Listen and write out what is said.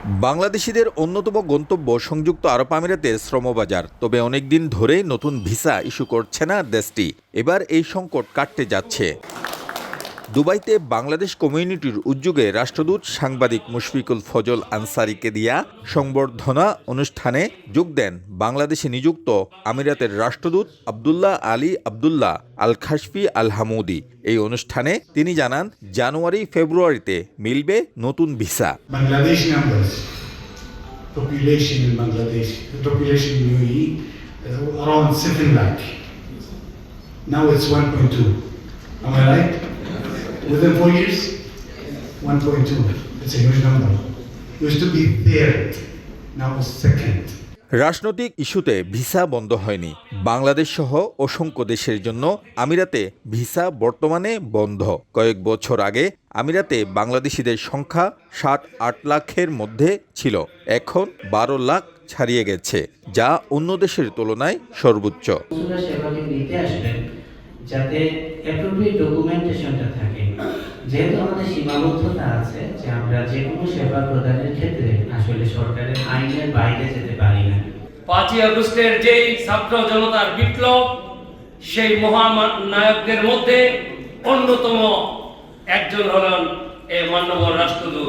বাংলাদেশিদের অন্যতম গন্তব্য সংযুক্ত আরব আমিরাতের শ্রমবাজার। তবে অনেকদিন ধরেই নতুন ভিসা ইস্যু করছে না দেশটি। এবার এই সংকট কাটতে যাচ্ছে। দুবাইতে বাংলাদেশ কমিউনিটির উদ্যোগে রাষ্ট্রদূত সাংবাদিক মুশফিকুল ফজল আনসারীকে দিয়া সংবর্ধনা অনুষ্ঠানে যোগ দেন বাংলাদেশে নিযুক্ত আমিরাতের রাষ্ট্রদূত আবদুল্লাহ আলী আবদুল্লাহ আল খাশফি আল হামুদি। এই অনুষ্ঠানে তিনি জানান, জানুয়ারি-ফেব্রুয়ারিতে মিলবে নতুন visa. Bangladesh numbers, population in Bangladesh, the population in UAE around 7 lakh. Now it's 1.2. Am I right? Within 4 years, 1.2. It's a huge number. It used to be third, now it's second. রাজনৈতিক ইস্যুতে visa বন্ধ হয়নি। বাংলাদেশ সহ অসংখ্য দেশের জন্য আমিরাতে visa বর্তমানে বন্ধ। কয়েক বছর আগে আমিরাতে বাংলাদেশিদের সংখ্যা 7-8 লাখের মধ্যে ছিল, এখন 12 লাখ ছাড়িয়ে গেছে, যা অন্য দেশের তুলনায় সর্বোচ্চ। যাতে অ্যাপ্রোপ্রিয়েট ডকুমেন্টেশনটা থাকে, যেহেতু আমাদের সীমাবদ্ধতা আছে যে আমরা যে কোনো সেবা প্রদানের ক্ষেত্রে আসলে সরকারের আইনের বাইরে যেতে পারি না। 5ই আগস্টের যেই ছাত্র জনতার বিপ্লব, সেই মহানায়কদের মধ্যে অন্যতম একজন হলেন এই মাননীয় রাষ্ট্রদূত।